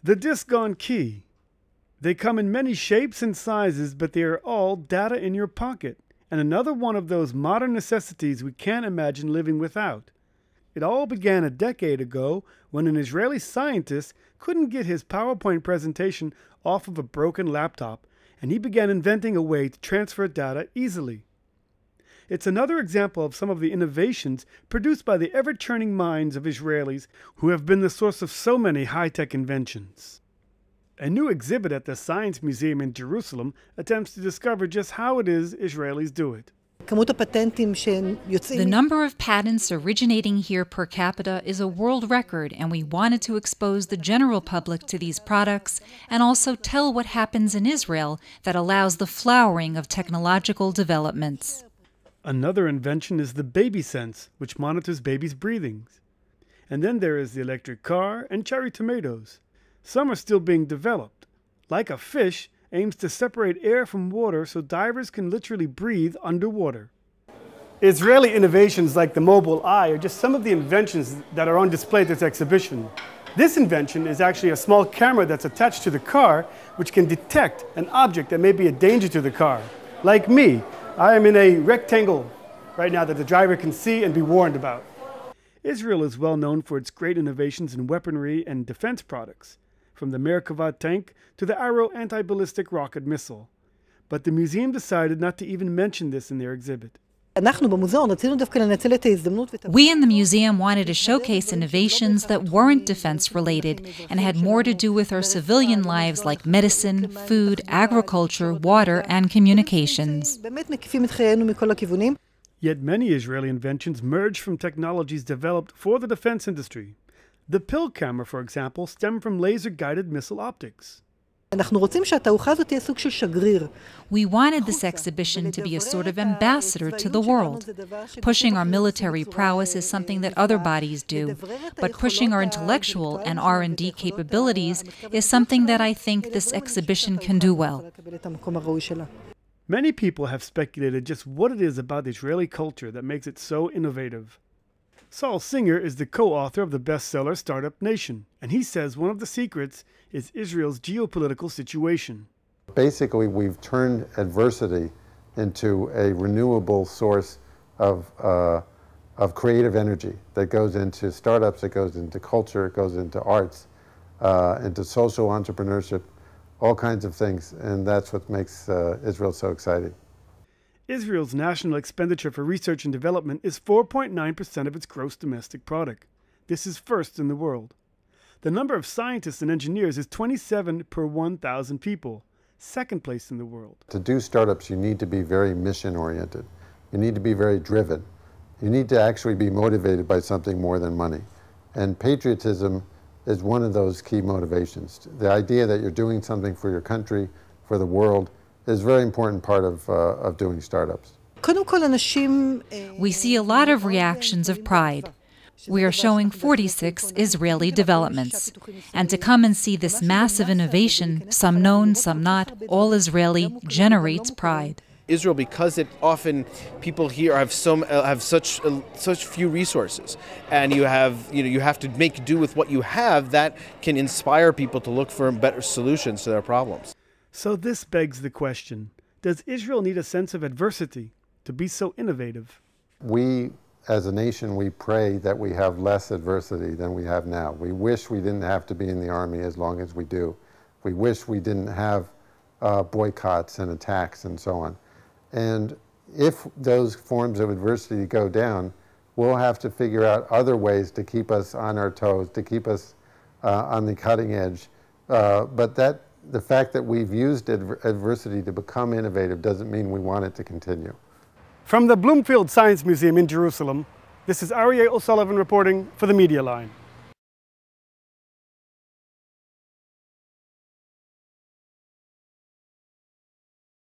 The disc-gone key. They come in many shapes and sizes, but they are all data in your pocket, and another one of those modern necessities we can't imagine living without. It all began a decade ago when an Israeli scientist couldn't get his PowerPoint presentation off of a broken laptop, and he began inventing a way to transfer data easily. It's another example of some of the innovations produced by the ever-churning minds of Israelis who have been the source of so many high-tech inventions. A new exhibit at the Science Museum in Jerusalem attempts to discover just how it is Israelis do it. The number of patents originating here per capita is a world record, and we wanted to expose the general public to these products and also tell what happens in Israel that allows the flowering of technological developments. Another invention is the baby sense, which monitors babies' breathings. And then there is the electric car and cherry tomatoes. Some are still being developed. Like a fish, aims to separate air from water so divers can literally breathe underwater. Israeli innovations like the mobile eye are just some of the inventions that are on display at this exhibition. This invention is actually a small camera that's attached to the car, which can detect an object that may be a danger to the car. Like me, I am in a rectangle right now that the driver can see and be warned about. Israel is well known for its great innovations in weaponry and defense products, from the Merkava tank to the Arrow anti-ballistic rocket missile. But the museum decided not to even mention this in their exhibit. We in the museum wanted to showcase innovations that weren't defense-related and had more to do with our civilian lives like medicine, food, agriculture, water, and communications. Yet many Israeli inventions merge from technologies developed for the defense industry. The pill camera, for example, stemmed from laser-guided missile optics. We wanted this exhibition to be a sort of ambassador to the world. Pushing our military prowess is something that other bodies do, but pushing our intellectual and R&D capabilities is something that I think this exhibition can do well. Many people have speculated just what it is about Israeli culture that makes it so innovative. Saul Singer is the co-author of the bestseller Startup Nation, and he says one of the secrets is Israel's geopolitical situation. Basically, we've turned adversity into a renewable source of creative energy that goes into startups, it goes into culture, it goes into arts, into social entrepreneurship, all kinds of things, and that's what makes Israel so exciting. Israel's national expenditure for research and development is 4.9% of its gross domestic product. This is first in the world. The number of scientists and engineers is 27 per 1,000 people, second place in the world. To do startups, you need to be very mission-oriented. You need to be very driven. You need to actually be motivated by something more than money. And patriotism is one of those key motivations. The idea that you're doing something for your country, for the world, is a very important part of doing startups. We see a lot of reactions of pride. We are showing 46 Israeli developments. And to come and see this massive innovation, some known, some not, all Israeli, generates pride. Israel, because it often people here have such few resources, and you have to make do with what you have, that can inspire people to look for better solutions to their problems. So this begs the question, does Israel need a sense of adversity to be so innovative? We, as a nation, we pray that we have less adversity than we have now. We wish we didn't have to be in the army as long as we do. We wish we didn't have boycotts and attacks and so on. And if those forms of adversity go down, we'll have to figure out other ways to keep us on our toes, to keep us on the cutting edge. But the fact that we've used adversity to become innovative doesn't mean we want it to continue. From the Bloomfield Science Museum in Jerusalem, this is Arieh O'Sullivan reporting for the Media Line.